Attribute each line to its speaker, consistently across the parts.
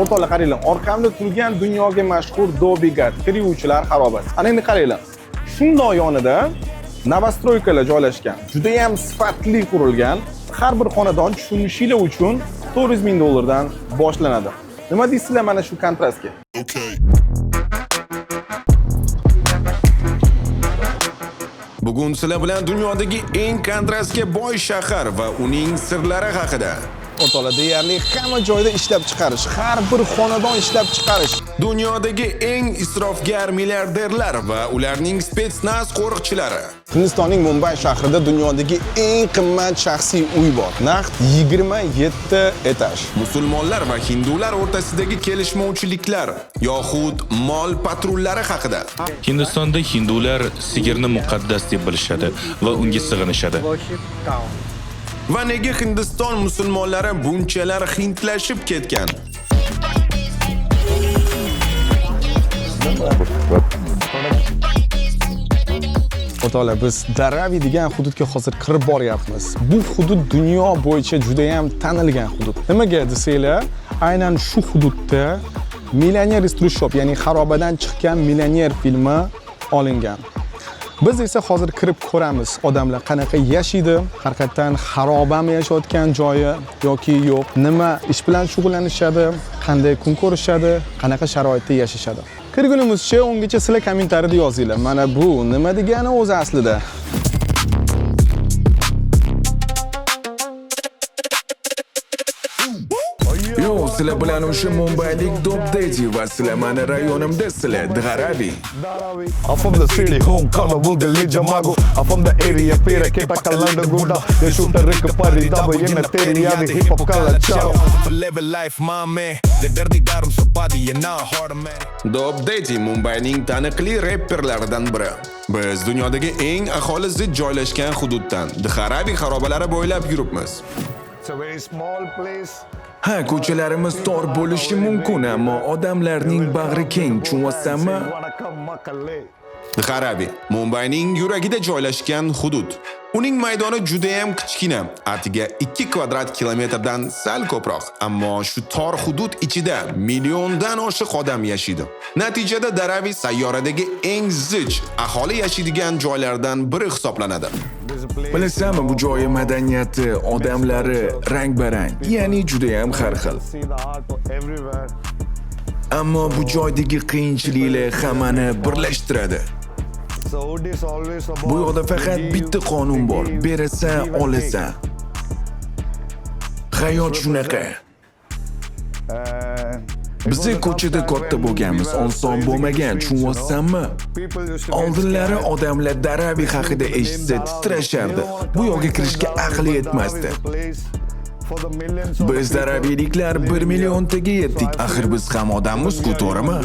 Speaker 1: O'rtoqlar qaranglar, orqamda turgan dunyoga mashhur Dobigat kiruvchilar xarobasi. Ana endi qaranglar. Shundoq yonida novostroykalar joylashgan. Juda ham sifatli qurilgan. Har bir xonadon tushunishingiz uchun $400,000 boshlanadi. Nima deysizlar mana shu kontrastga?
Speaker 2: Bugun sizlar bilan dunyodagi eng kontrastga boy shahar va uning sirlari haqida.
Speaker 1: O'rtoqlar, deyarli hamma joyda ishlab chiqarish, har bir xonadon ishlab chiqarish.
Speaker 2: Dunyodagi eng isrofgar milliarderlar va ularning spetsnaz qo'riqchilari.
Speaker 1: Hindistonning Mumbay shahrida dunyodagi eng qimmat shaxsiy uy bor. Naqd 27 etaj.
Speaker 2: Musulmonlar va hindular o'rtasidagi kelishmovchiliklar yoxud mol patrullari haqida.
Speaker 3: Hindistonda hindular sigirni muqaddas deb bilishadi va unga sig'inishadi.
Speaker 2: Va nega Hindiston musulmonlari bunchalar hindlashib ketgan?
Speaker 1: O'rtoqlar, biz Dharavi degan hududga hozir kirib boryapmiz. Bu hudud dunyo bo'yicha juda ham tanilgan hudud. Nimaga desanglar, aynan shu hududda Millioner is True Shop, ya'ni xarobadan chiqqan millioner filmi olingan. Biz esa hozir kirib ko'ramiz, odamlar qanaqa yashaydi, haqiqatan xarobami yashayotgan joyi yoki yo'q, nima ish bilan shug'ullanishadi, qanday kun ko'rishadi, qanaqa sharoitda yashashadi. Kirgunimizcha ungacha sizlar kommentariyada yozinglar. Mana bu nima degani o'zi aslida?
Speaker 2: Yo, sizlar bilan o'sha Mumbaylik Dobdedi va sizlar mani rayonimda sizlar Dharavi.
Speaker 4: I'm from the city, home color, Bulgali Jamago. I'm from the area, Pera, Keta, Kalanda, Gunda. They shoot the Rick Party, Daba, in the area, the hip hop color, ciao.
Speaker 2: Live life, my man. The dirty darum sapadi, you're not hard man. Dobdedi Mumbayning taniqli rapperlaridan biri. Biz dunyodagi eng aholi zid joylashgan hududdan Dharavi xarobalari bo'ylab yuribmiz.
Speaker 4: It's a very small place.
Speaker 2: Ha, ko'chalarimiz tor bo'lishi mumkin, ammo odamlarning bag'ri keng, tushunasizmi?
Speaker 4: Wanna come Makale?
Speaker 2: Dharavi Mumbayning yuragida joylashgan hudud. Uning maydoni juda ham kichkina, atiga 2 kvadrat kilometrdan sal ko'proq, ammo shu tor hudud ichida milliondan oshiq odam yashaydi. Natijada Dharavi sayyoradagi eng zich aholi yashaydigan joylardan biri hisoblanadi. Bilasizmi, bu joyi madaniyati, odamlari rang-barang, ya'ni juda ham har xil.
Speaker 4: See the art everywhere.
Speaker 2: Ammo bu joydagi qiyinchiliklar hammani birlashtiradi.
Speaker 4: So it is always about
Speaker 2: Bu yoqda faqat bitta qonun bor, berasan, olasan. Hayot shunaqa. Bizni ko'chada katta bo'lganmiz, oson bo'lmagan, tushunyapsanmi? Oldinlari odamlar Dharavi haqida eshitsa titrashardi. Bu yo'lga kirishga aqli yetmasdi. Biz Dharaviliklar 1 milliontaga yetdik. Axir biz ham odammiz-ku, to'g'rimi?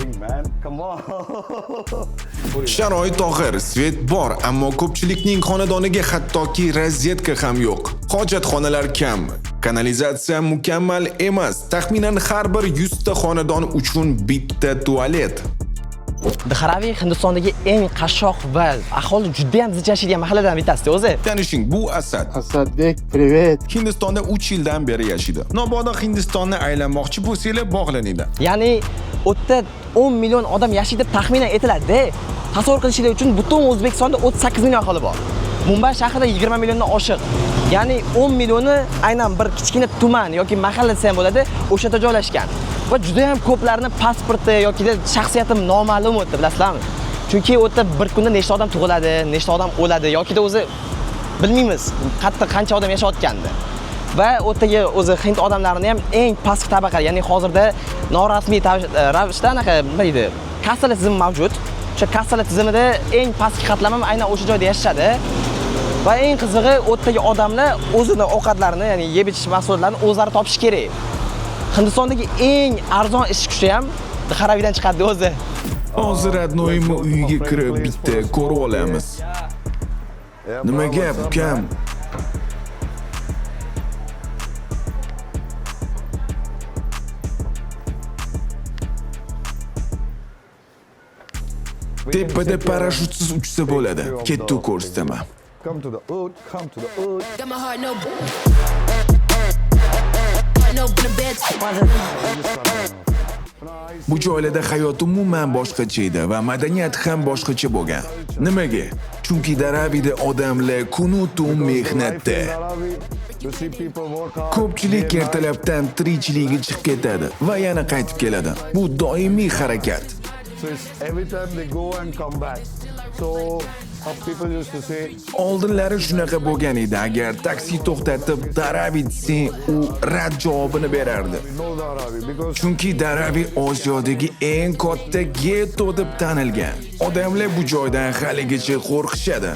Speaker 2: Sharoit og'ir, svet bor, ammo ko'pchilikning xonadoniga hattoki rozyetka ham yo'q. Hojatxonalar kam, kanalizatsiya mukammal emas. Taxminan har bir 100 ta xonadon uchun bitta tualet.
Speaker 5: Dharavi Hindistondagi eng qashshoq va aholi juda ham zich yashaydigan mahalladan bittasi o'zi.
Speaker 2: Tanishing, bu Asad.
Speaker 6: Asadbek, привет.
Speaker 2: Hindistonda 3 yildan beri yashaydi. Mabodo Hindistonni aylanmoqchi bo'lsanglar bog'laninglar.
Speaker 5: Ya'ni u yerda 10 million odam yashaydi deb taxminan etiladi. Tasavvur qilishingiz uchun butun O'zbekistonda 38 million aholi bor. Mumbay shahrida 20 milliondan oshiq. Ya'ni 10 millioni aynan bir kichkina tuman yoki mahalla desa ham bo'ladi, o'sha yerda joylashgan. Va juda ham ko'plarning pasporti yoki shaxsiyati noma'lum o'tdi, bilasizlarmi? Chunki u yerda bir kunda nechta odam tug'iladi, nechta odam o'ladi yoki o'zi bilmaymiz, qancha odam yashayotganini. Va u yerdagi o'zi hind odamlarini ham eng pastki tabaqa, ya'ni hozirda norasmiy ravishda anaqa nima deydi, kastalar tizimi mavjud. O'sha kastalar tizimida eng pastki qatlam ham aynan o'sha joyda yashashadi. Va eng qizig'i, u yerdagi odamlar o'zini ovqatlarini, ya'ni yeb ichish mahsulotlarini o'zlari topish kerak. Hindistondagi eng arzon ish kuchi ham Dharavidan chiqadi o'zi.
Speaker 2: Hozir adnoyimni uyiga kirib bitta ko'rib olamiz. Nima gap, ukam? Tepada parashutsiz uchsa bo'ladi. Ketdi ko'rsataman.
Speaker 4: Come to the hood, come to the hood.
Speaker 7: Got my heart no bed.
Speaker 2: Bu joylarda hayot umuman boshqacha edi va madaniyat ham boshqacha bo'lgan. Nimaga? Chunki Daravida odamlar kunu tun mehnatda. Ko'pchilik ertalabdan tirikchiligiga chiqib ketadi va yana qaytib keladi. Bu doimiy harakat.
Speaker 4: So it's every time they go and come back. So how people used to say,
Speaker 2: Oldinlari shunaqa bo'lgan edi. Agar taksi to'xtatib Daravi desang, u rad javobini berardi.
Speaker 4: no Dharavi, because
Speaker 2: Chunki Daravi Osiyodagi eng katta getto deb tanilgan. Odamlar bu joydan haligacha qo'rqishadi.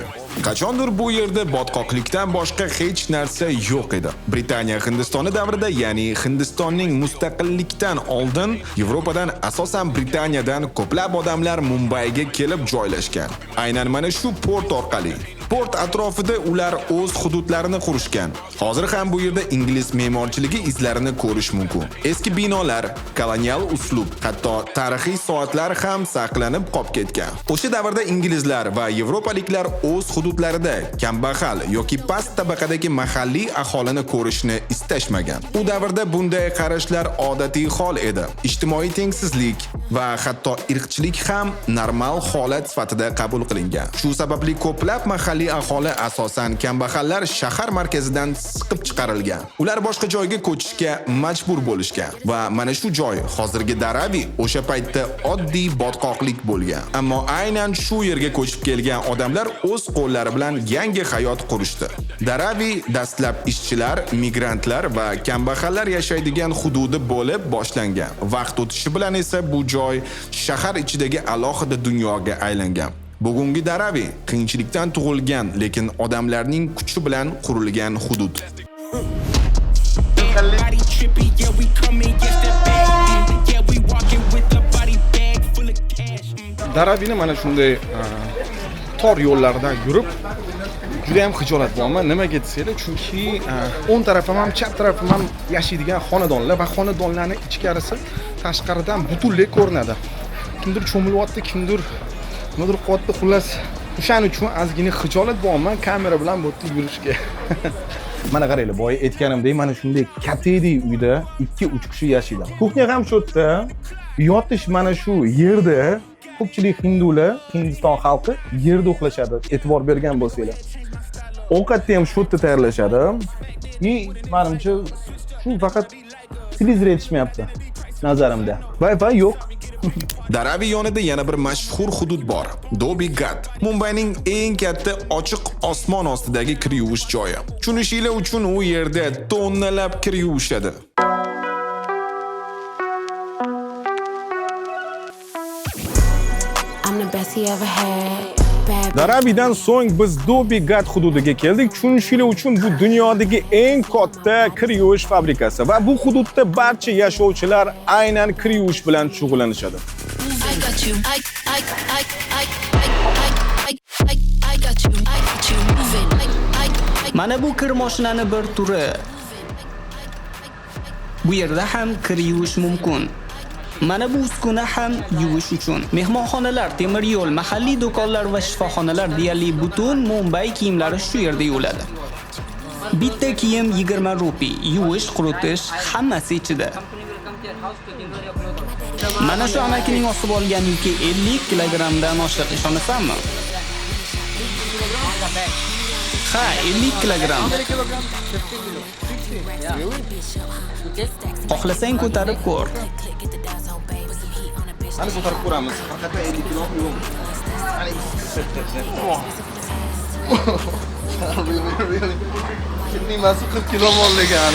Speaker 2: Qachondir bu yerda botqoqlikdan boshqa hech narsa yo'q edi. Britaniya Hindistoni davrida, ya'ni Hindistonning mustaqillikdan oldin Yevropadan, asosan Britaniyadan ko'plab odamlar Mumbayga kelib joylashgan. Aynan mana shu port orqali. Port atrofida ular o'z hududlarini qurishgan. Hozir ham bu yerda ingliz me'morchiligi izlarini ko'rish mumkin. Eski binolar, kolonial uslub, hatto tarixiy soatlar ham saqlanib qolib ketgan. O'sha davrda inglizlar va yevropaliklar o'z hududlarida kambag'al yoki past tabaqadagi mahalliy aholini ko'rishni istashmagan. U davrda bunday qarashlar odatiy hol edi. Ijtimoiy tengsizlik va hatto irqchilik ham normal holat sifatida qabul qilingan. Shu sababli ko'plab mahalliy aholi, asosan kambag'allar shahar markazidan siqib chiqarilgan. Ular boshqa joyga ko'chishga majbur bo'lishgan va mana shu joy hozirgi Daravi o'sha paytda oddiy botqoqlik bo'lgan. Ammo aynan shu yerga ko'chib kelgan odamlar o'z qo'llari bilan yangi hayot qurishdi. Daravi dastlab ishchilar, migrantlar va kambag'allar yashaydigan hududi bo'lib boshlangan. Vaqt o'tishi bilan esa bu joy shahar ichidagi alohida dunyoga aylangan. Bugungi Daravi qiyinchilikdan tug'ilgan, lekin odamlarning kuchi bilan qurilgan hudud.
Speaker 6: Body trippy, yeah, we coming, yes, the bag. Yeah, we walking with the body bag full of cash.
Speaker 1: Daravini mana shunday tor yo'llardan yurib juda ham xijolat bo'laman. Nimaga desanglar, chunki o'ng tarafim ham, chap tarafim ham yashaydigan xonadonlar va xonadonlarning ichkarisi tashqaridan butunlay ko'rinadi. Kimdir cho'milyapti, kimdir nimadir qilyapti. Xullas, o'shaning uchun ozgina xijolat bo'laman kamera bilan bu yerda yurishga. Mana qaranglar, boya aytganimdek, mana shunday katedek uyda 2-3 kishi yashaydi. Kuxnya ham shu yerda, yotish mana shu yerda. Ko'pchilik hindular, Hindiston xalqi yerda uxlashadi. E'tibor bergan bo'lsanglar. Ovqatni ham shu yerda tayyorlashadi. Menimcha shu faqat televizor yetishmayapti nazarimda. Wi-Fi yo'q.
Speaker 2: Daravi yonida yana bir mashhur hudud bor. Dobby Ghat. Mumbayning eng katta ochiq osmon ostidagi kir yuvish joyi. Tushunishinglar uchun u yerda tonnalab kir yuvishadi.
Speaker 7: I'm the best he ever had. Bad
Speaker 1: Daravidan so'ng biz Dobby Ghat hududiga keldik. Tushunishinglar uchun bu dunyodagi eng katta kir yuvish fabrikasi va bu hududda barcha yashovchilar aynan kir yuvish bilan shug'ullanishadi.
Speaker 7: I got you. I got you moving.
Speaker 8: Mana bu kir mashinani bir turi. Bu yerda ham kir yuvish mumkin. Mana bu uskuna ham yuvish uchun. Mehmonxonalar, temir yo'l, mahalliy do'konlar va shifoxonalar deyarli butun Mumbay kiyimlari shu yerda yuviladi. Bitta kiyim 20 rupiy, yuvish, quritish hammasi ichida. Mana shu amakining osib olgan yuki 50 kilogramdan oshiq, ishonasanmi? Ha, 50 kilogram. Xohlasang ko'tarib ko'r.
Speaker 1: Hali ko'tarib ko'ramiz. Faqat 50 kilo yo'q. Really. Kimning 40 kilo bo'lgan.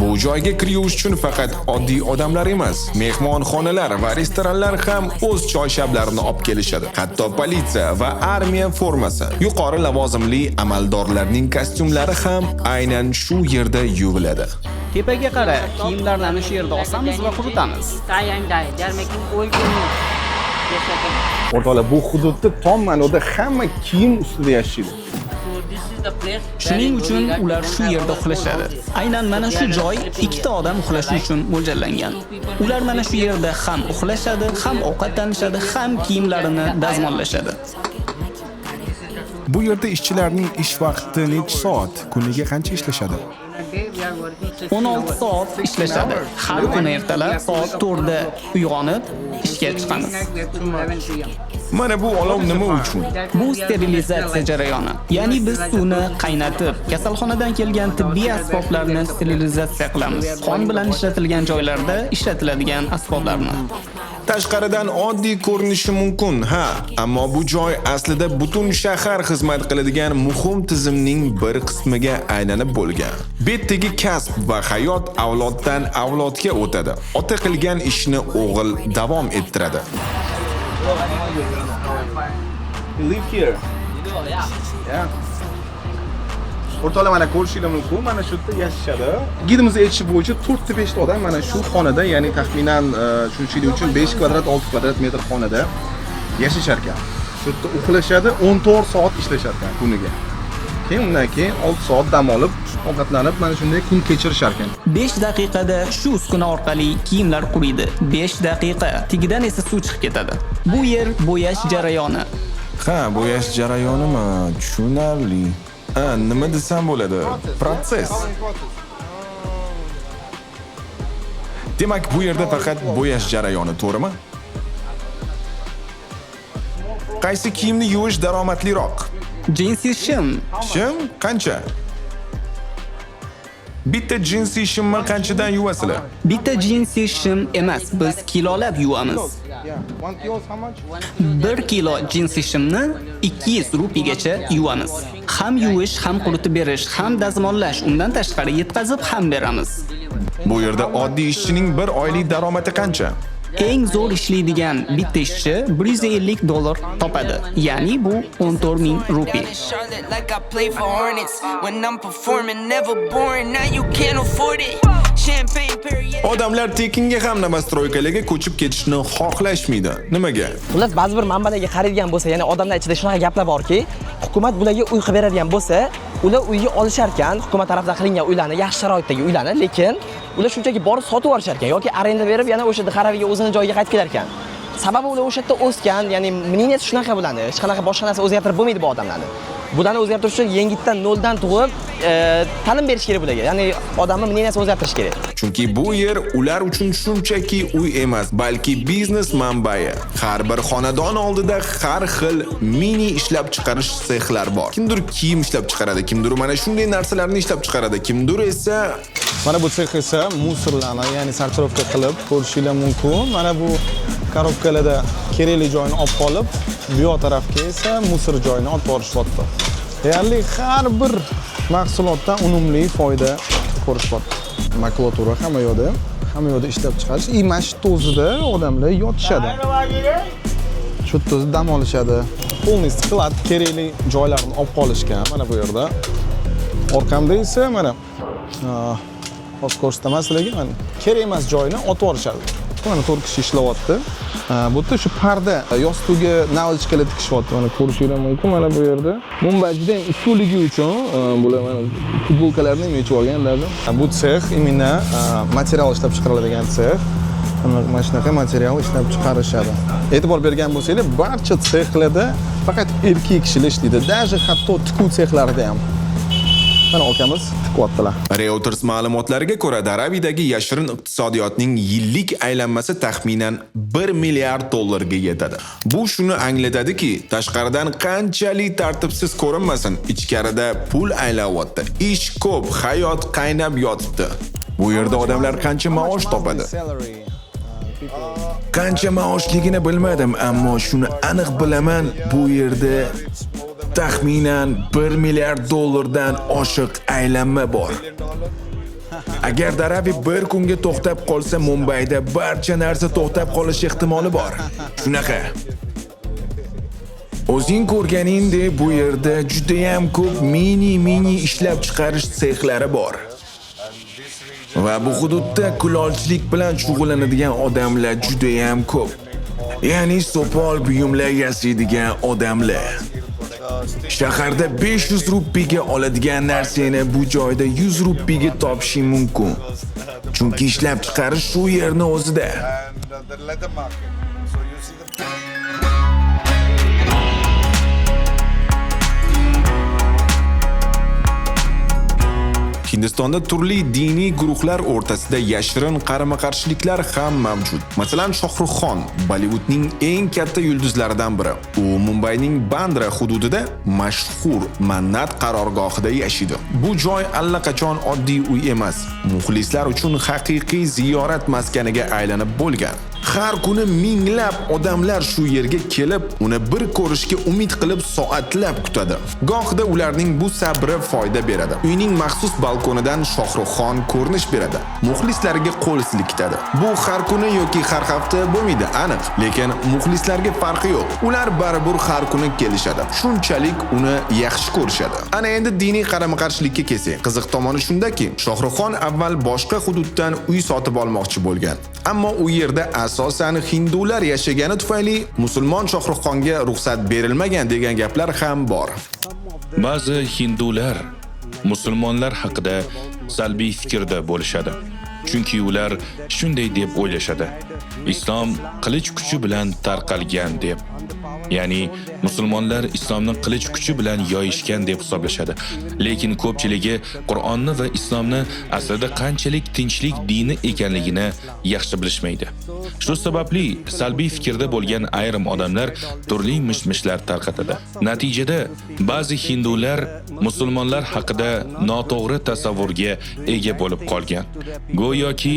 Speaker 2: Bu joyga kir yuvish uchun faqat oddiy odamlar emas, mehmonxonalar va restoranlar ham o'z choyshablarini olib kelishadi. Hatto politsiya va armiya formasi, yuqori lavozimli amaldorlarning kostyumlari ham aynan shu yerda yuviladi.
Speaker 8: Tepaga qara, kiyimlarni shu yerda osamiz va quritamiz.
Speaker 9: Tie and dye. They are making old clothes. Yes, okay.
Speaker 1: O'rtoqlar, bu hududda tom ma'noda hamma kiyim ustida yashaydi.
Speaker 9: So this is the place.
Speaker 8: Shuning uchun ular shu yerda uxlashadi. Aynan mana shu joy ikkita odam uxlashi uchun mo'ljallangan. Ular mana shu yerda ham uxlashadi, ham ovqatlanishadi, ham kiyimlarini dazmollashadi.
Speaker 2: Bu yerda ishchilarning ish vaqti necha soat, kuniga qancha ishlashadi?
Speaker 9: Okay, we are working 16
Speaker 8: 16
Speaker 9: hours.
Speaker 8: soat ishlashadi. Har kuni ertalab soat 4da uyg'onib ishga chiqamiz.
Speaker 9: We have to 11 p.m.
Speaker 2: Mana bu olov nima uchun?
Speaker 8: Bu sterilizatsiya jarayoni. Ya'ni biz suvni qaynatib, kasalxonadan kelgan tibbiy asboblarni sterilizatsiya qilamiz. Qon bilan ishlatilgan joylarda ishlatiladigan asboblarni.
Speaker 2: Tashqaridan oddiy ko'rinishi mumkin, ha, ammo bu joy aslida butun shahar xizmat qiladigan muhim tizimning bir qismiga aylanib bo'lgan. Betdagi kasb va hayot avloddan avlodga o'tadi. Ota qilgan ishni o'g'il davom ettiradi.
Speaker 1: You live here? Yeah. O'rtoqlar mana ko'rishingiz mumkin, mana shu yerda yashashadi. Gidimiz aytishi bo'yicha 4 ta 5 ta odam mana shu xonada, ya'ni taxminan tushunchlik uchun 5 kvadrat 6 kvadrat metr xonada yashashar ekan. Shu yerda uxlashadi, 14 soat ishlashar ekan kuniga. Keyin undan keyin 6 soat dam olib, ovqatlanib, mana shunday kun kechirishar ekan.
Speaker 8: 5 daqiqada shu uskuna orqali kiyimlar quriydi. 5 daqiqa. Tagidan esa suv chiqib ketadi. Bu yer bo'yash jarayoni.
Speaker 2: Ha, bo'yash jarayonimi? Tushunarli. Nima desam bo'ladi? Proses. Demak, bu yerda faqat bo'yash jarayoni, to'g'rimi? Qaysi kiyimni yuvish daromadliroq?
Speaker 8: Jinsi shim.
Speaker 2: Shim qancha? Bitta jinsi shimni qanchadan yuvasizlar?
Speaker 8: Bitta jinsi shim emas, biz kilolab yuvamiz.
Speaker 1: 1 kilo how much?
Speaker 8: 1 kilo jinsi shimni 200 rupigacha yuvamiz. Ham yuvish, ham quritib berish, ham dazmollash, undan tashqari yetkazib ham beramiz.
Speaker 2: Bu yerda oddiy ishchining bir oylik daromadi qancha?
Speaker 8: Eng zo'r ishlaydigan bitta ishchi $150 topadi. Ya'ni bu 14,000 rupiy.
Speaker 6: Charlotte like I play for Hornets. When I'm performing, never boring. Now you can't afford it. Champagne period.
Speaker 2: Odamlar tekinga ham novostroykalarga ko'chib ketishni xohlashmaydi. Nimaga?
Speaker 5: Xullas, ba'zi bir manbalarga qaraydigan bo'lsa, ya'ni odamlar ichida shunaqa gaplar borki, hukumat bularga uy qilib beradigan bo'lsa, ular uyga olishar ekan, hukumat tomonidan qilingan uylarni, yaxshi sharoitdagi uylarni, lekin ular shunchaki borib sotib olishar ekan yoki arenda berib, yana o'sha xaraviga o'zini joyiga qaytib kelar ekan. Sababi ular o'sha yerda o'sgan, ya'ni мнение shunaqa bo'ladi. Hech qanaqa boshqa narsa o'zgartirib bo'lmaydi bu odamlarni. Bularni o'zgartirish uchun yengitdan noldan tug'ib, ta'lim berish kerak bularga. Ya'ni odamning мнениесini o'zgartirish kerak.
Speaker 2: Chunki bu yer ular uchun shunchaki uy emas, balki biznes manbai. Har bir xonadon oldida har xil mini ishlab chiqarish sexlar bor. Kimdir kiyim ishlab chiqaradi, kimdir mana shunday narsalarni ishlab chiqaradi, kimdir esa
Speaker 1: Mana bu sex esa musorlarni, ya'ni sortirovka qilib ko'rishingiz mumkin. Mana bu korobkalarda kerakli joyini olib qolib, bu yoq tarafga esa musor joyini olib borishyapti. Ya'ni har bir mahsulotdan unumli foyda ko'rishyapti. Makulatura hamma yoqda ishlab chiqarish. Mana shu o'zida odamlar yotishadi. Shu yerda dam olishadi. Полностью sklad kerakli joylarni olib qolishgan mana bu yerda. Orqamda esa mana hozir ko'rsataman sizlarga, mana kerak emas joyini otib yuborishadi. Mana 4 kishi ishlayapti. Bu yerda shu parda yostiqga navlchkalar tikishyapti. Mana ko'rishingiz mumkin mana bu yerda. Mumbai juda ham ustunligi uchun bular mana futbolkalarni yechib olganlar. Bu sex imенно material ishlab chiqariladigan sex. Mana shunaqa material ishlab chiqarishadi. E'tibor bergan bo'lsangiz, barcha sexlarda faqat erkak kishilar ishlaydi. Даже hatto tikuv sexlarida ham. Mana okamiz tikyaptilar.
Speaker 2: Reuters ma'lumotlariga ko'ra, Darabidagi yashirin iqtisodiyotning yillik aylanmasi taxminan $1 milliard ga yetadi. Bu shuni anglatadiki, tashqaridan qanchalik tartibsiz ko'rinmasin, ichkarida pul aylayapti. Ish ko'p, hayot qaynab yotibdi. Bu yerda odamlar qancha maosh topadi? Qancha maoshligini bilmadim, ammo shuni aniq bilaman, bu yerda taxminan $1 milliard dan oshiq aylanma bor. Agar Darabi bir kunga to'xtab qolsa, Mumbayda barcha narsa to'xtab qolish ehtimoli bor. Shunaqa. O'zing ko'rganingdek, bu yerda juda ham ko'p mini ishlab chiqarish sexlari bor. Va bu hududda kulolchilik bilan shug'ullanadigan odamlar juda ham ko'p. Ya'ni sopol buyumlar yasaydigan odamlar. Shaharda 500 rupiyaga oladigan narsani bu joyda 100 rupiyaga topishing mumkin. Chunki ishlab chiqarish shu yerni o'zida. Hindistonda turli diniy guruhlar o'rtasida yashirin qarama-qarshiliklar ham mavjud. Masalan, Shohruxxon Bollivudning eng katta yulduzlaridan biri. U Mumbayning Bandra hududida mashhur Mannat qarorgohida yashaydi. Bu joy allaqachon oddiy uy emas, muxlislar uchun haqiqiy ziyorat maskaniga aylanib bo'lgan. Har kuni minglab odamlar shu yerga kelib, uni bir ko'rishga umid qilib soatlab kutadi. Gohida ularning bu sabri foyda beradi. Uyning maxsus balkonidan Shohruxxon ko'rinish beradi. Muxlislariga qo'l silkitadi. Bu har kuni yoki har hafta bo'lmaydi, aniq, lekin muxlislarga farqi yo'q. Ular baribir har kuni kelishadi. Shunchalik uni yaxshi ko'rishadi. Ana endi diniy qarama-qarshilikka kelsak, qiziq tomoni shundaki, Shohruxxon avval boshqa hududdan uy sotib olmoqchi bo'lgan. Ammo u yerda asosan hindular yashagani tufayli musulmon Shohruxxonga ruxsat berilmagan degan gaplar ham bor.
Speaker 3: Ba'zi hindular musulmonlar haqida salbiy fikrda bo'lishadi. Chunki ular shunday deb o'ylashadi. Islom qilich kuchi bilan tarqalgan deb. Ya'ni musulmonlar islomni qilich kuchi bilan yoyishgan deb hisoblashadi. Lekin ko'pchiligi Qur'onni va islomni aslida qanchalik tinchlik dini ekanligini yaxshi bilishmaydi. Shu sababli salbiy fikrda bo'lgan ayrim odamlar turli mishmishlar tarqatadi. Natijada ba'zi hindular musulmonlar haqida noto'g'ri tasavvurga ega bo'lib qolgan. Go'yoki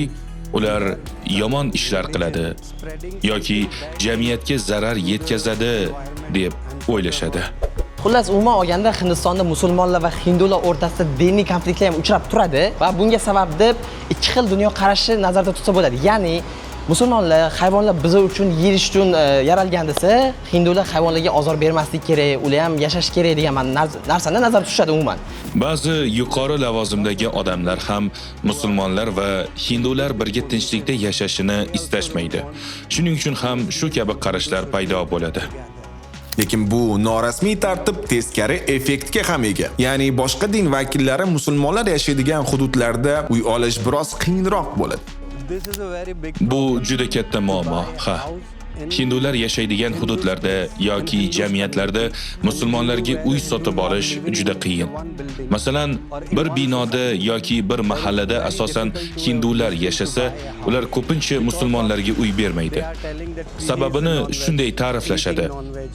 Speaker 3: ular yomon ishlar qiladi yoki jamiyatga zarar yetkazadi deb o'ylashadi.
Speaker 5: Xullas, umuman olganda Hindistonda musulmonlar va hindular o'rtasida diniy konfliktlar ham uchrab turadi va bunga sabab deb ikki xil dunyo qarashi nazarda tutsa bo'ladi. Ya'ni musulmonlar hayvonlar biz uchun yeyish uchun yaralgan desa, hindular hayvonlarga ozor bermaslik kerak, ular ham yashash kerak degan narsani nazarda tutishadi umuman.
Speaker 3: Ba'zi yuqori lavozimdagi odamlar ham musulmonlar va hindular birga tinchlikda yashashini istashmaydi. Shuning uchun ham shu kabi qarashlar paydo bo'ladi.
Speaker 2: Lekin bu norasmiy tartib teskari effektga ham ega. Ya'ni boshqa din vakillari musulmonlar yashaydigan hududlarda uy olish biroz qiyinroq bo'ladi.
Speaker 3: Bu juda katta muammo. Ha. Hindular yashaydigan hududlarda yoki jamiyatlarda musulmonlarga uy sotib olish juda qiyin. Masalan, bir binoda yoki bir mahallada asosan hindular yashasa, ular ko'pincha musulmonlarga uy bermaydi. Sababini shunday ta'riflashadi.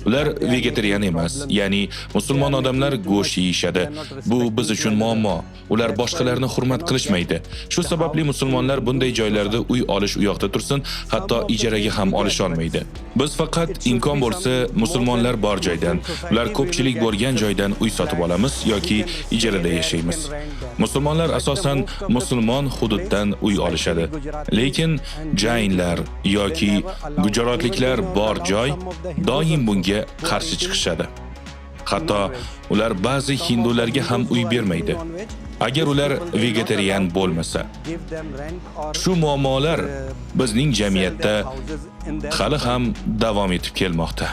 Speaker 3: Ular vegetarian emas, ya'ni musulmon odamlar go'sht yeyishadi. Bu biz uchun muammo. Ular boshqalarni hurmat qilishmaydi. Shu sababli musulmonlar bunday joylarda uy olish u yoqda tursin, hatto ijaraga ham olish olmaydi. Biz faqat imkon bo'lsa musulmonlar bor joydan, ular ko'pchilik bo'lgan joydan uy sotib olamiz yoki ijarada yashaymiz. Musulmonlar asosan musulmon hududdan uy olishadi. Lekin jainlar yoki gujarotliklar bor joy doim bunga qarshi chiqishadi. Hatto ular ba'zi hindularga ham uy bermaydi. Agar ular vegetarian bo'lmasa. Shu muammolar bizning jamiyatda hali ham davom etib kelmoqda.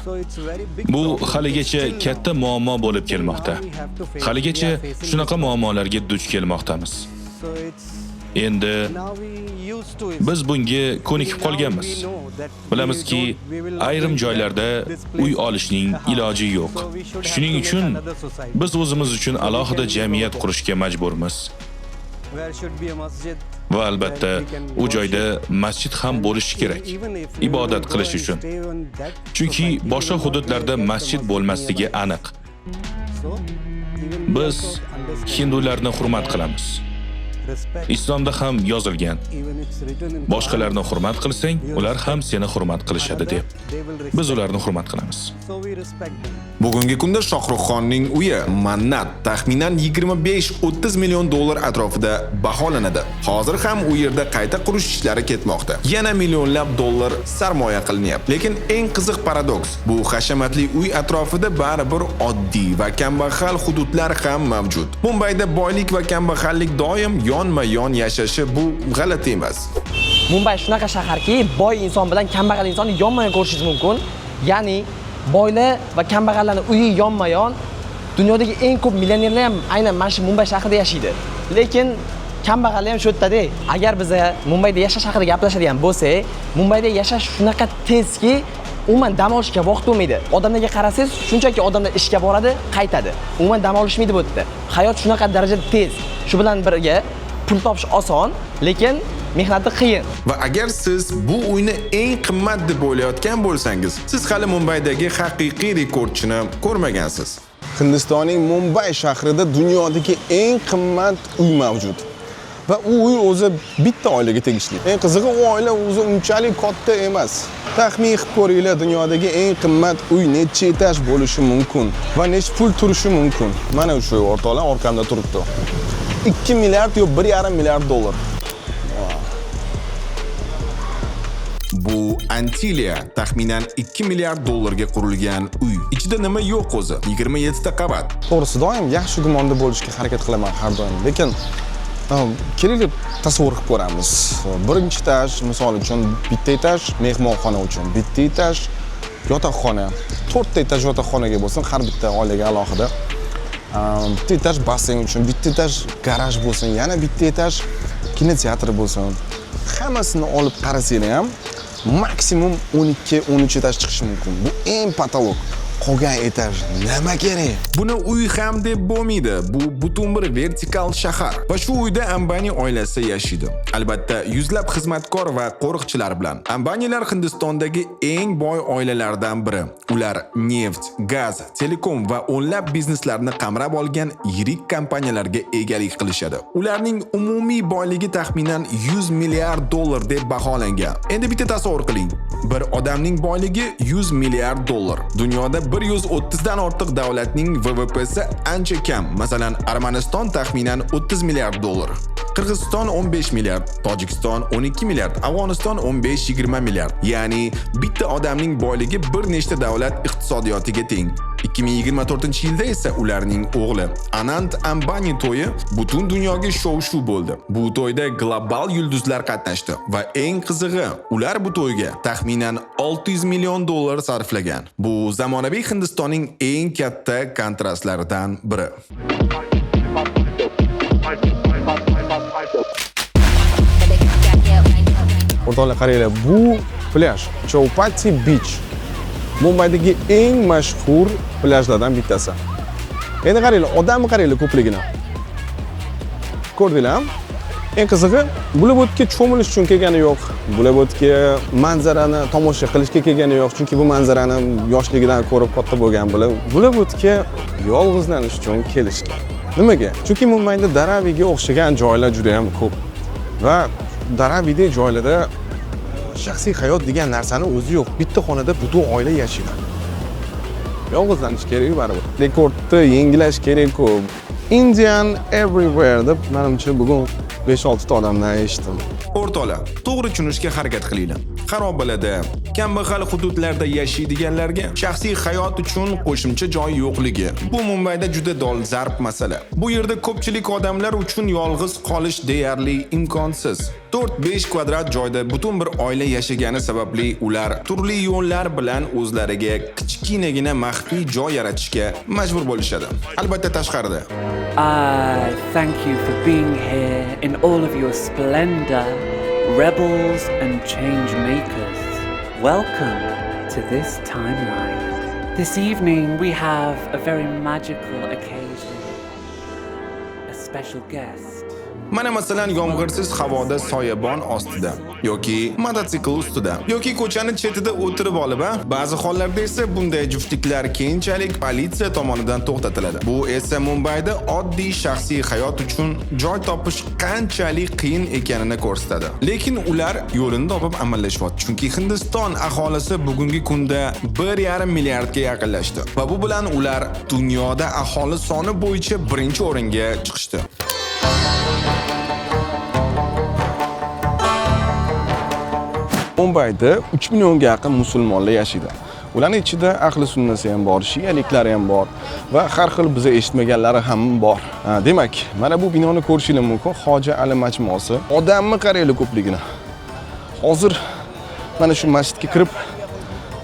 Speaker 3: Bu haligacha katta muammo bo'lib kelmoqda. Haligacha shunaqa muammolarga duch kelmoqdamiz. Endi biz bunga ko'nikib qolganmiz. Bilamizki, ayrim joylarda uy olishning iloji yo'q. Shuning uchun biz o'zimiz uchun alohida jamiyat qurishga majburmiz. Va albatta, u joyda masjid ham bo'lishi kerak, ibodat qilish uchun. Chunki boshqa hududlarda masjid bo'lmasligi aniq. Biz hindularni hurmat qilamiz. Islomda ham yozilgan. Boshqalarni hurmat qilsang, ular ham seni hurmat qilishadi deb. Biz ularni hurmat qilamiz.
Speaker 2: Bugungi kunda Shohruxxonning uyi Mannat taxminan 25-30 million dollar atrofida baholanadi. Hozir ham u yerda qayta qurish ishlari ketmoqda. Yana millionlab dollar sarmoya qilinyapti. Lekin eng qiziq paradoks, bu hashamatli uy atrofida baribir oddiy va kambag'al hududlar ham mavjud. Mumbayda boylik va kambag'allik doim yonma-yon yashashi bu g'alati emas.
Speaker 5: Mumbay shunaqa shaharki, boy inson bilan kambag'al insonni yonma-yon ko'rishingiz mumkin. Ya'ni boylar va kambag'allarning uyi yonma-yon. Dunyodagi eng ko'p millionerlar ham aynan mana shu Mumbay shahrida yashaydi. Lekin kambag'allar ham shu yerdada. Agar biz Mumbayda yashash haqida gaplashadigan bo'lsak, Mumbayda yashash shunaqa tezki, umuman dam olishga vaqt bo'lmaydi. Odamlarga qarasangiz, shunchaki odamlar ishga boradi, qaytadi. Umuman dam olishmaydi bu yerda. Hayot shunaqa darajada tez. Shu bilan birga pul topish oson, lekin mehnati qiyin.
Speaker 2: Va agar siz bu uyni eng qimmat deb o'ylayotgan bo'lsangiz, siz hali Mumbaydagi haqiqiy rekordchini ko'rmagansiz. Hindistonning Mumbay shahrida dunyodagi eng qimmat uy mavjud. Va u uy o'zi bitta oilaga tegishli. Eng qizig'i, u oila o'zi unchalik katta emas. Taxmin qilib ko'ringlar, dunyodagi eng qimmat uy necha etaj bo'lishi mumkin va necha pul turishi mumkin. Mana shu o'rtoqlar orqamda turibdi. 2 milliard yo 1,5 milliard dollar. Bu Antilya taxminan 2 milliard dollarga qurilgan uy. Ichida nima yo'q o'zi? 27 ta qavat. To'g'risi, doim yaxshi gumonda bo'lishga harakat qilaman har doim. Lekin keling tasavvur qilib ko'ramiz. Birinchi etaj, misol uchun bitta etaj mehmonxona uchun, bitta etaj yotoqxona, 4 ta etaj yotoqxonaga bo'lsin, har bitta oilaga alohida. Bitta etaj basseyn uchun, bitta etaj garaj bo'lsin, yana bitta etaj kinoteatr bo'lsin. Hammasini olib qarasanglar ham maksimum 12-13 etaj chiqishi mumkin. Bu eng patolog. Qolgan etaj nima kerak? Buni uy ham deb bo'lmaydi. Bu butun bir vertikal shahar. Va shu uyda Ambani oilasi yashaydi. Albatta, yuzlab xizmatkor va qo'riqchilar bilan. Ambanilar Hindistondagi eng boy oilalardan biri. Ular neft, gaz, telekom va o'nlab bizneslarni qamrab olgan yirik kompaniyalarga egalik qilishadi. Ularning umumiy boyligi taxminan 100 milliard dollar deb baholangan. Endi bitta tasavvur qiling. Bir odamning boyligi 100 milliard dollar. Dunyoda 130 dan ortiq davlatning VVPsi ancha kam. Masalan, Armaniston taxminan 30 milliard dollar. Qirg'iziston 15 milliard, Tojikiston 12 milliard, Afg'oniston 15-20 milliard. Ya'ni bitta odamning boyligi bir nechta davlat iqtisodiyotiga teng. 2024-yilda esa ularning o'g'li Anand Ambani to'yi butun dunyoga shov-shuv bo'ldi. Bu to'yda global yulduzlar qatnashdi va eng qizig'i, ular bu to'yga taxminan 600 million dollar sarflagan. Bu zamonaviy Hindistonning eng katta kontrastlaridan biri. O'rtoqlar, qaranglar, bu plyaj, Chowpatty Beach. Mumbaydagi eng mashhur plyajlardan bittasi. Endi qaranglar, odamni qaranglar ko'pligini. Ko'rdinglarmi? Eng qizig'i, Bulabotga cho'milish uchun kelgani yo'q. Bulabotga manzarani tomosha qilishga kelgani yo'q, chunki bu manzarani yoshligidan ko'rib katta bo'lgan bo'lib, Bulabotga yolg'izlanish uchun kelishgan. Nimaga? Chunki Mumbayda Dharaviga o'xshagan joylar juda ham ko'p. Va Dharavidagi joylarda shaxsiy hayot degan narsani o'zi yo'q. Bitta xonada butun oila yashaydi. Yolg'izlanish kerak baribir. Rekordni yangilash kerak-ku. Indian everywhere deb menimcha bugun 5-6 ta odamdan eshitdim. O'rtoqlar, to'g'ri tushunishga harakat qilinglar. Xarobalarda, kambag'al hududlarda yashaydiganlarga shaxsiy hayot uchun qo'shimcha joy yo'qligi bu Mumbayda juda dolzarb masala. Bu yerda ko'pchilik odamlar uchun yolg'iz qolish deyarli imkonsiz. 4-5 kvadrat joyda butun bir oila yashagani sababli ular turli yo'llar bilan o'zlariga kichkinagina maxfiy joy yaratishga majbur bo'lishadi. Albatta tashqarida.
Speaker 9: I thank you for being here in all of your splendor, rebels and change makers. Welcome to this timeline. This evening we have a very magical occasion. A special guest.
Speaker 2: Mana masalan yomg'irsiz havoda soyabon ostida yoki mototsikl ustida yoki ko'chani chetida o'tirib olib, ba'zi hollarda esa bunday juftliklar keyinchalik politsiya tomonidan to'xtatiladi. Bu esa Mumbayda oddiy shaxsiy hayot uchun joy topish qanchalik qiyin ekanini ko'rsatadi. Lekin ular yo'lini topib amallashyapti, chunki Hindiston aholisi bugungi kunda 1,5 milliardga yaqinlashdi va bu bilan ular dunyoda aholi soni bo'yicha birinchi o'ringa chiqishdi. Mumbayda 3 millionga yaqin musulmonlar yashaydi. Ularning ichida ahli sunnasi ham bor, shiyaliklari ham bor va har xil biza eshitmaganlari ham bor. Demak, mana bu binoni ko'rishingiz mumkin, Hoji Ali majmuasi. Odamni qaranglar ko'pligini. Hozir mana shu masjidga kirib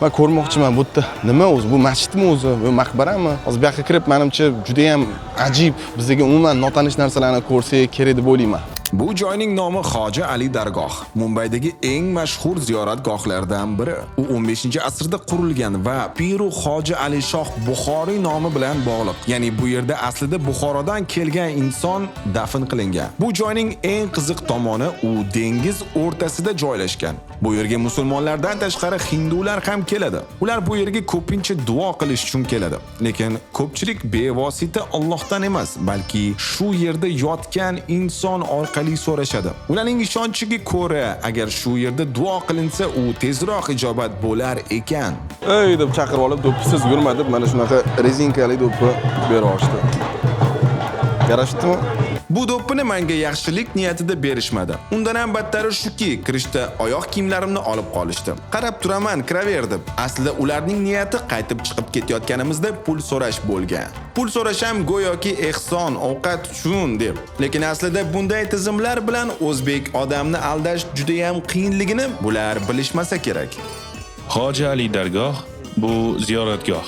Speaker 2: va ko'rmoqchiman, bu yerda nima o'zi? Bu masjidmi o'zi? Bu maqbarami? Hozir bu yoqqa kirib, menimcha juda ham ajib, bizga umuman notanish narsalarni ko'rsak kerak deb o'ylayman. Bu joyning nomi Hoji Ali dargoh. Mumbaydagi eng mashhur ziyoratgohlardan biri. U 15-asrda qurilgan va Piru Hoji Ali Shoh Buxoriy nomi bilan bog'liq. Ya'ni bu yerda aslida Buxorodan kelgan inson dafn qilingan. Bu joyning eng qiziq tomoni u dengiz o'rtasida joylashgan. Bu yerga musulmonlardan tashqari hindular ham keladi. Ular bu yerga ko'pincha duo qilish uchun keladi. Lekin ko'pchilik bevosita Allohdan emas, balki shu yerda yotgan inson orqali so'rashadi. Ularning ishonchiga ko'ra, agar shu yerda duo qilinsa, u tezroq ijobat bo'lar ekan.
Speaker 1: Ey deb chaqirib olib, do'ppisiz yurma deb mana shunaqa rezinkali do'ppi berib olishdi. Yarashdimi?
Speaker 2: Bu do'ppini menga yaxshilik niyatida berishmadi. Undan ham battari shuki, kirishda oyoq kiyimlarimni olib qolishdi. Qarab turaman, kiraver deb. Aslida ularning niyati qaytib chiqib ketayotganimizda pul so'rash bo'lgan. Pul so'rash ham go'yoki ehson, ovqat uchun deb. Lekin aslida bunday tizimlar bilan o'zbek odamni aldash juda ham qiyinligini bular bilishmasa kerak.
Speaker 3: Hoji Ali dargoh bu ziyoratgoh,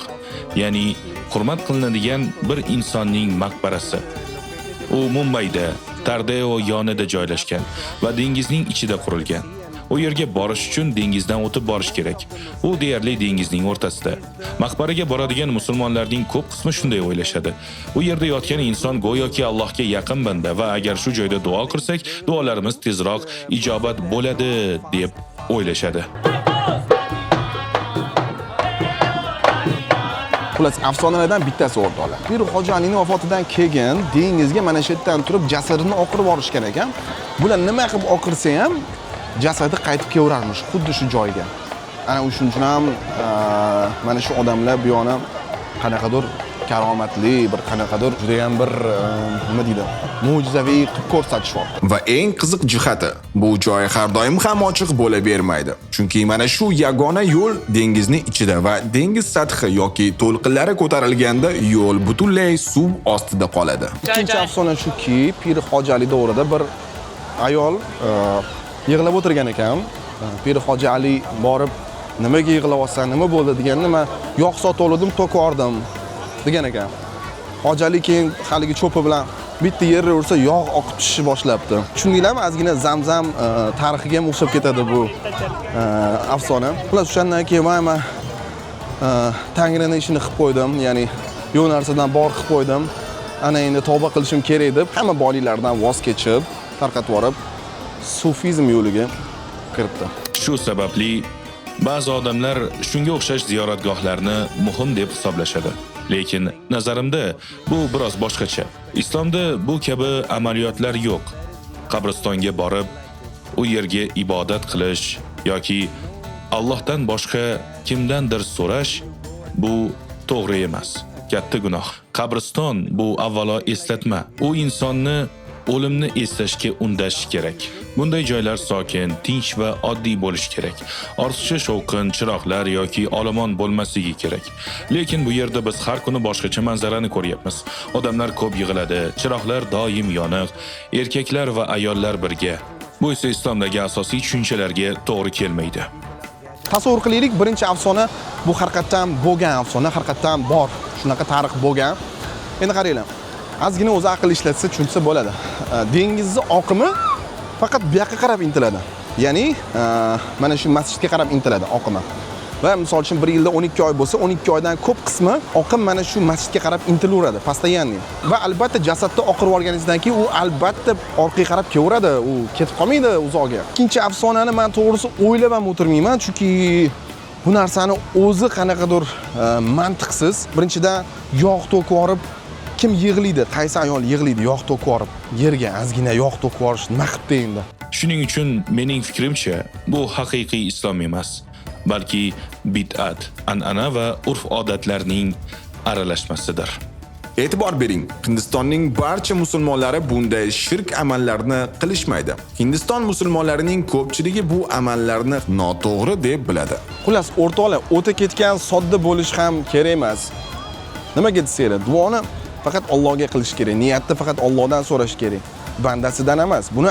Speaker 3: ya'ni hurmat qilinadigan bir insonning maqbarasi. U Mumbayda, Tardeo yonida joylashgan va dengizning ichida qurilgan. U yerga borish uchun dengizdan o'tib borish kerak. U deyarli dengizning o'rtasida. Maqbaraga boradigan musulmonlarning ko'p qismi shunday o'ylashadi. U yerda yotgan inson go'yoki Allohga yaqin banda va agar shu joyda duo qilsak, duolarimiz tezroq ijobat bo'ladi deb o'ylashadi.
Speaker 1: Xullas, afsonalardan bittasi o'rtoqlar. Pir Hoji Alining vafotidan keyin dengizga mana shu yerdan turib jasadini oqirib borishgan ekan. Bular nima qilib oqirsa ham jasadi qaytib kelaverarmish, xuddi shu joyga. Ana shuning uchun ham mana shu odamlar bu yona qanaqadir karomatli, bir qanaqadir juda ham bir nima deydi, mo'jizaviy qilib ko'rsatishyapti.
Speaker 2: Va eng qiziq jihati, bu joy har doim ham ochiq bo'la bermaydi. Chunki mana shu yagona yo'l dengizning ichida va dengiz sathi yoki to'lqinlari ko'tarilganda yo'l butunlay suv ostida qoladi.
Speaker 1: Ikkinchi afsona shuki, Pir Hoji Ali davrida bir ayol yig'lab o'tirgan ekan. Pir Hoji Ali borib, nimaga yig'layapsan, nima bo'ldi deganda, men yog' sotib oldim, to'kordim degan ekan. Hoji Ali keyin haligi cho'pi bilan bitta yerga ursa yog' oqib chishi boshlabdi. Tushundinglarmi? Ozgina Zamzam tarixiga ham o'xshab ketadi bu afsona. Xullas, o'shandan keyin men Tangrining ishini qilib qo'ydim, ya'ni yo'q narsadan bor qilib qo'ydim. Ana endi tavba qilishim kerak deb hamma boyliklardan voz kechib, tarqatib yorib, sufizm yo'liga kiribdi.
Speaker 3: Shu sababli ba'zi odamlar shunga o'xshash ziyoratgohlarni muhim deb hisoblashadi. Lekin nazarimda bu biroz boshqacha. Islomda bu kabi amaliyotlar yo'q. Qabristonga borib, u yerga ibodat qilish yoki Allohdan boshqa kimdandir so'rash bu to'g'ri emas. Katta gunoh. Qabriston bu avvalo eslatma. U insonni o'limni eslashga undash kerak. Bunday joylar sokin, tinch va oddiy bo'lish kerak. Ortiqcha shovqin, chiroqlar yoki olomon bo'lmasligi kerak. Lekin bu yerda biz har kuni boshqacha manzarani ko'ryapmiz. Odamlar ko'p yig'iladi, chiroqlar doim yoniq, erkaklar va ayollar birga. Bu esa islomdagi asosiy tushunchalarga to'g'ri kelmaydi.
Speaker 1: Tasavvur qilaylik, birinchi afsona bu haqiqatan bo'lgan afsona, haqiqatan bor. Shunaqa tarix bo'lgan. Endi qaranglar. Ozgina o'zi aql ishlatsa tushunsa bo'ladi. Dengizning oqimi faqat bu yoqqa qarab intiladi. Ya'ni mana shu masjidga qarab intiladi oqimi. Va misol uchun bir yilda 12 oy bo'lsa, 12 oydan ko'p qismi oqim mana shu masjidga qarab intilaveradi, постоянно. Va albatta jasadni oqirib olganingizdan keyin u albatta orqaga qarab kelaveradi, u ketib qolmaydi uzoqga. Ikkinchi afsonani men to'g'risi o'ylab ham o'tirmayman, chunki bu narsani o'zi qanaqadir mantiqsiz. Birinchidan yog' to'kib yorib kim yig'laydi? Qaysi ayol yig'laydi yog' to'kib yorib? Yerga ozgina yog' to'kib yorish nima qilibdi endi?
Speaker 3: Shuning uchun mening fikrimcha, bu haqiqiy islom emas, balki bid'at, an'ana va urf-odatlarning aralashmasidir.
Speaker 2: E'tibor bering, Hindistonning barcha musulmonlari bunday shirk amallarni qilishmaydi. Hindiston musulmonlarining ko'pchiligi bu amallarni noto'g'ri deb biladi.
Speaker 1: Xullas, o'rtoqlar, o'ta ketgan sodda bo'lish ham kerak emas. Nimaga desanglar, duoni faqat Allohga qilish kerak, niyatni faqat Allohdan so'rash kerak, bandasidan emas. Buni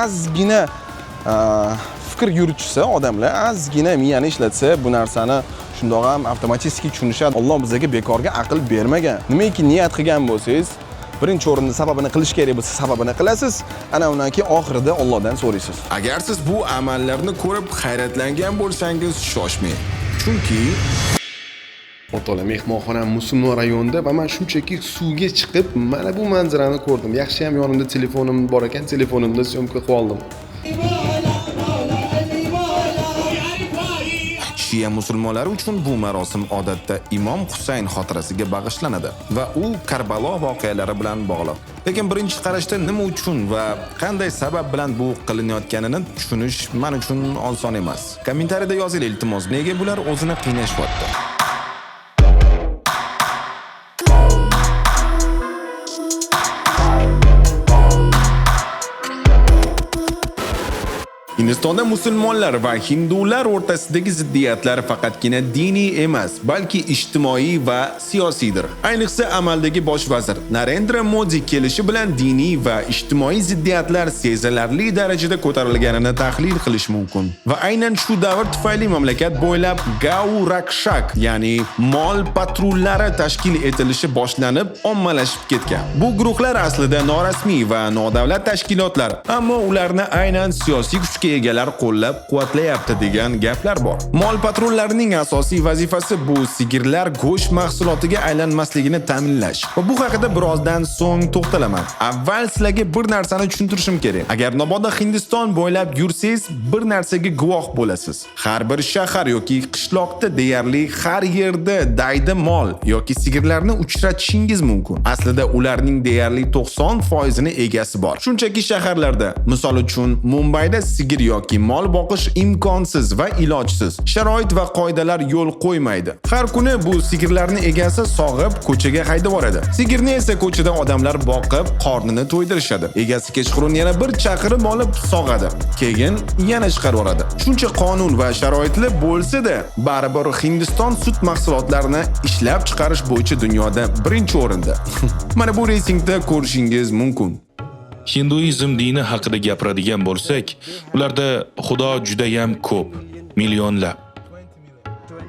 Speaker 1: ozgina fikr yuritsa odamlar, ozgina miyani ishlatsa, bu narsani shundoq ham avtomatik tushunishadi. Alloh bizga bekorga aql bermagan. Nimaiki niyat qilgan bo'lsangiz, Birinchi o'rinda sababini qilish kerak bo'lsa, sababini qilasiz, ana undan keyin oxirida Allohdan so'raysiz.
Speaker 2: Agar siz bu amallarni ko'rib hayratlangan bo'lsangiz, shoshmang. Chunki
Speaker 10: O'tola mehmonxonam musulmon rayonida va men shunchaki suvga chiqib, mana bu manzarani ko'rdim. Yaxshi ham yonimda telefonim bor ekan, telefonimda syomka qilib oldim.
Speaker 2: Shia musulmonlari uchun bu marosim odatda Imom Husayn xotirasiga bag'ishlanadi va u Karbalo voqealari bilan bog'liq. Lekin birinchi qarashda nima uchun va qanday sabab bilan bu qilinayotganini tushunish men uchun oson emas. Kommentariyada yozing iltimos, nega bular o'zini qiynashyapti? Hindistonda musulmonlar va hindular o'rtasidagi ziddiyatlar faqatgina diniy emas, balki ijtimoiy va siyosiydir. Ayniqsa amaldagi bosh vazir Narendra Modi kelishi bilan diniy va ijtimoiy ziddiyatlar sezilarli darajada ko'tarilganini tahlil qilish mumkin. Va aynan shu davr tufayli mamlakat bo'ylab Gau Rakshak, ya'ni mol patrullari tashkil etilishi boshlanib, ommalashib ketgan. Bu guruhlar aslida norasmiy va nodavlat tashkilotlar, ammo ularni aynan siyosiy kuchga egalar qo'llab-quvvatlayapti degan gaplar bor. Mol patrullarining asosiy vazifasi bu sigirlar go'sht mahsulotiga aylanmasligini ta'minlash. Va bu haqida birozdan so'ng to'xtalaman. Avval sizlarga bir narsani tushuntirishim kerak. Agar mabodo Hindiston bo'ylab yursangiz, bir narsaga guvoh bo'lasiz. Har bir shahar yoki qishloqda deyarli har yerda daydi mol yoki sigirlarni uchratishingiz mumkin. Aslida ularning deyarli 90% ni egasi bor. Shunchaki shaharlarda, misol uchun Mumbayda sigir yoki mol boqish imkonsiz va ilojsiz. Sharoit va qoidalar yo'l qo'ymaydi. Har kuni bu sigirlarni egasi sog'ib ko'chaga haydab boradi. Sigirni esa ko'chada odamlar boqib, qornini to'ydirishadi. Egasi kechqurun yana bir chaqirib olib sog'adi. Keyin yana chiqarib yuboradi. Shuncha qonun va sharoitli bo'lsa-da, baribir Hindiston sut mahsulotlarini ishlab chiqarish bo'yicha dunyoda birinchi o'rinda. Mana bu reytingda ko'rishingiz mumkin.
Speaker 3: Hinduizm dini haqida gapiradigan bo'lsak, ularda Xudo juda ham ko'p, millionlab.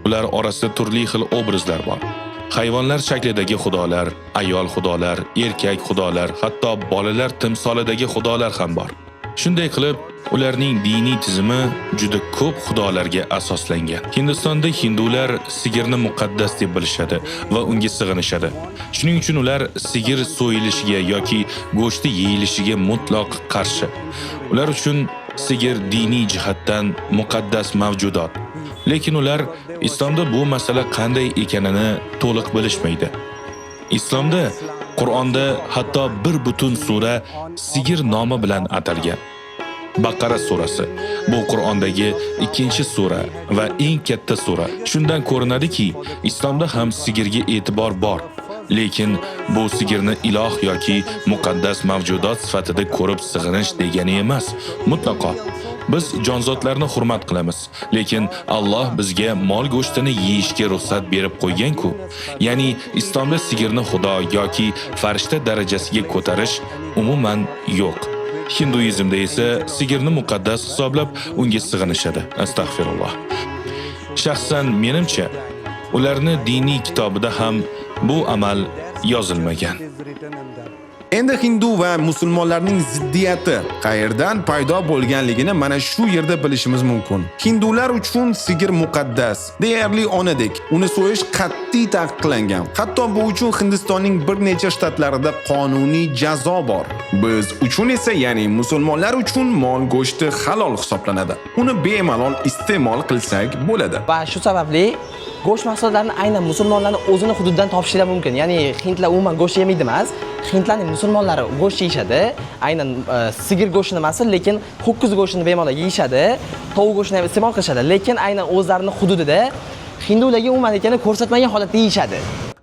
Speaker 3: Ular orasida turli xil obrazlar bor. Hayvonlar shaklidagi xudolar, ayol xudolar, erkak xudolar, hatto bolalar timsolidagi xudolar ham bor. Shunday qilib, ularning diniy tizimi juda ko'p xudolarga asoslangan. Hindistonda hindular sigirni muqaddas deb bilishadi va unga sig'inishadi. Shuning uchun ular sigir so'yilishiga yoki go'shti yeyilishiga mutlaq qarshi. Ular uchun sigir diniy jihatdan muqaddas mavjudot. Lekin ular islomda bu masala qanday ekanini to'liq bilishmaydi. Islomda Qur'onda hatto bir butun sura sigir nomi bilan atalgan. Baqara surasi bu Qur'ondagi 2-sura va eng katta sura. Shundan ko'rinadiki, islomda ham sigirga e'tibor bor. Lekin bu sigirni iloh yoki muqaddas mavjudot sifatida ko'rib sig'inish degani emas. Mutlaqo biz jonzotlarni hurmat qilamiz, lekin Alloh bizga mol go'shtini yeyishga ruxsat berib qo'ygan-ku. Ya'ni islomda sigirni xudo yoki farishta darajasiga ko'tarish umuman yo'q. Hinduizmda esa sigirni muqaddas hisoblab unga sig'inishadi. Astagfirulloh. Shaxsan menimcha, ularni diniy kitobida ham bu amal yozilmagan.
Speaker 2: Endi hindu va musulmonlarning ziddiyati qayerdan paydo bo'lganligini mana shu yerda bilishimiz mumkin. Hindular uchun sigir muqaddas, deyarli onadek. Uni so'yish qat'iy taqiqlangan. Hatto bu uchun Hindistonning bir necha shtatlarida qonuniy jazo bor. Biz uchun esa, ya'ni musulmonlar uchun mol go'shti halol hisoblanadi. Uni bemalol iste'mol qilsak bo'ladi.
Speaker 5: Va shu sababli go'sht mahsulotlarini aynan musulmonlarning o'zini hududidan topishlari mumkin. Ya'ni hindlar umuman go'sht yemaydi emas. Hindlarning musulmonlari go'sht yeyishadi. Aynan sigir go'shtini emas, lekin ho'kiz go'shtini bemalol yeyishadi. Tovuq go'shtini ham iste'mol qilishadi, lekin aynan o'zlarining hududida hindularga umuman ekanini ko'rsatmagan holatda yeyishadi.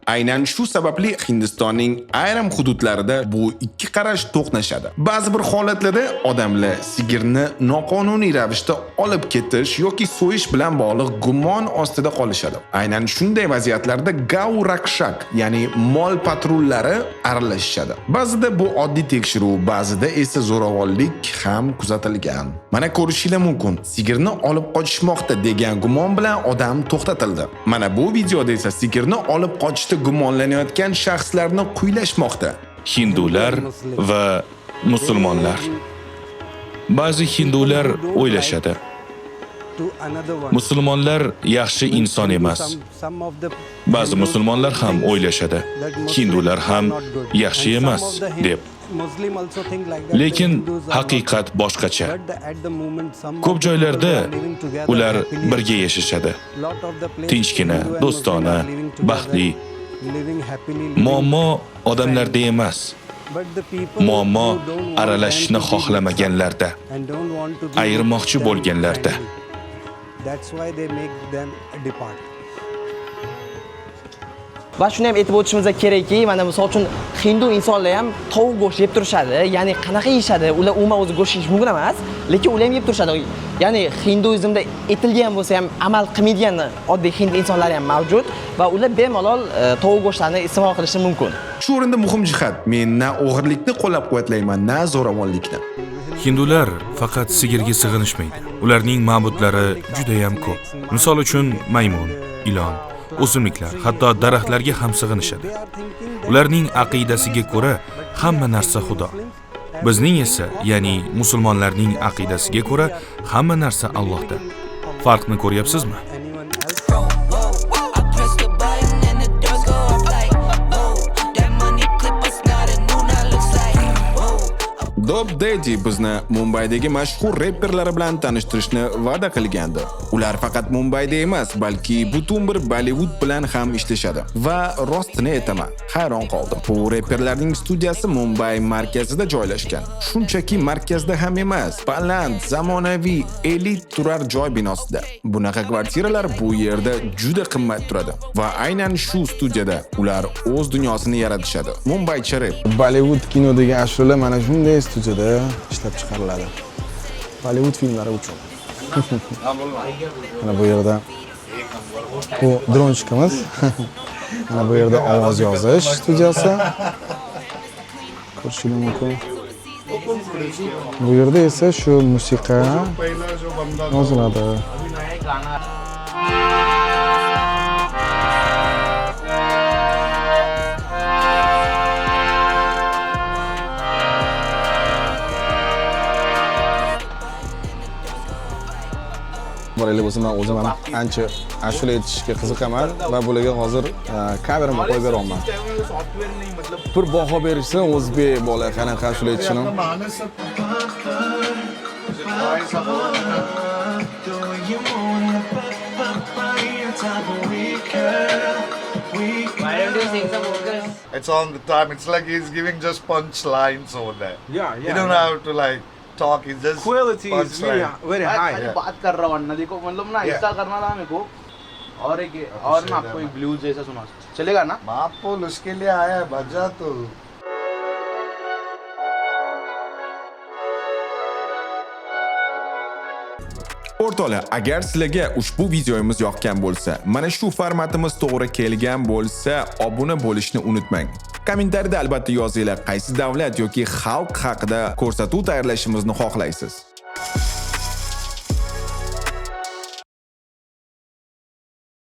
Speaker 2: Aynan shu sababli Hindistonning ayrim hududlarida bu ikki qarash to'qnashadi. Ba'zi bir holatlarda odamlar sigirni noqonuniy ravishda olib ketish yoki so'yish bilan bog'liq gumon ostida qolishadi. Aynan shunday vaziyatlarda Gau Rakshak, ya'ni mol patrullari aralashishadi. Ba'zida bu oddiy tekshiruv, ba'zida esa zo'ravonlik ham kuzatilgan. Mana ko'rishingiz mumkin. Sigirni olib qochishmoqda degan gumon bilan odam to'xtatildi. Mana bu videoda esa sigirni olib qochishda gumonlanayotgan shaxslarni quylashmoqda.
Speaker 3: hindular va musulmonlar. Ba'zi hindular o'ylashadi. Musulmonlar yaxshi inson emas. Ba'zi musulmonlar ham o'ylashadi. Hindular ham yaxshi emas deb. Lekin haqiqat boshqacha. Ko'p joylarda ular birga yashashadi. Tinchgina, do'stona, baxtli. Muammo odamlarda emas. Muammo aralashishni xohlamaganlarda, ayirmoqchi bo'lganlarda.
Speaker 5: Va shuni ham aytib o'tishimiz kerakki, mana misol uchun hindu insonlar ham tovuq go'shti yeb turishadi. Ya'ni qanaqa yeyishadi? Ular umuman o'zi go'sht yeyish mumkin emas, lekin ular ham yeb turishadi. Ya'ni hinduizmda etilgan bo'lsa ham amal qilmaydigan oddiy hind insonlari ham mavjud va ular bemalol tovuq go'shtlarini iste'mol qilishi mumkin.
Speaker 2: Shu o'rinda muhim jihat, men na o'g'irlikni qo'llab-quvvatlayman, na zo'ravonlikni.
Speaker 11: Hindular faqat sigirga sig'inishmaydi. Ularning ma'budlari juda ham ko'p. Misol uchun maymun, ilon, o'simliklar, hatto daraxtlarga ham sig'inishadi. Ularning aqidasiga ko'ra hamma narsa Xudo. Bizning esa, ya'ni musulmonlarning aqidasiga ko'ra hamma narsa Allohda. Farqni ko'ryapsizmi?
Speaker 2: Dob Daddy bizni Mumbaydagi mashhur reperlar bilan tanishtirishni va'da qilgandi. Ular faqat Mumbayda emas, balki butun bir Bollywood bilan ham ishlashadi. Va rostini aytaman, hayron qoldim. Bu reperlarning studiyasi Mumbay markazida joylashgan. Shunchaki markazda ham emas, baland, zamonaviy, elit turar joy binosida. Bunaqa kvartiralar bu yerda juda qimmat turadi. Va aynan shu studiyada ular o'z dunyosini yaratishadi. Mumbaycha rep.
Speaker 1: Bollywood kinodagi ashula mana shunday studiyada ishlab chiqariladi. Bollywood filmlari uchun. Mana bu yerda bu dronchikamiz. Mana bu yerda ovoz yozish studiyasi. Ko'rishingiz mumkin. Bu yerda esa shu musiqa yoziladi. Boraylik bo'lsa, men o'zim ham ancha ashula aytishga qiziqaman va bularga hozir kameramni qo'yib beraman. Bir baho berishsa, o'zbek bola qanaqa ashula aytishini.
Speaker 4: It's on the time. It's like he's giving just punchlines over there.
Speaker 1: Yeah.
Speaker 4: You don't have to like talk. It's just
Speaker 1: Quality is very high.
Speaker 12: बात कर रहा हूँ अन्ना देखो मतलब ना ऐसा करना था मेरे को और ना आपको एक ब्लूज जैसा सुना चलेगा ना
Speaker 4: Maapol उसके लिए आया है बजा तो
Speaker 2: O'rtoqlar, agar sizlarga ushbu videomiz yoqqan bo'lsa, mana shu formatimiz to'g'ri kelgan bo'lsa, obuna bo'lishni unutmang. Kommentariyada albatta yozinglar, qaysi davlat yoki xalq haqida ko'rsatuv tayyorlashimizni xohlaysiz.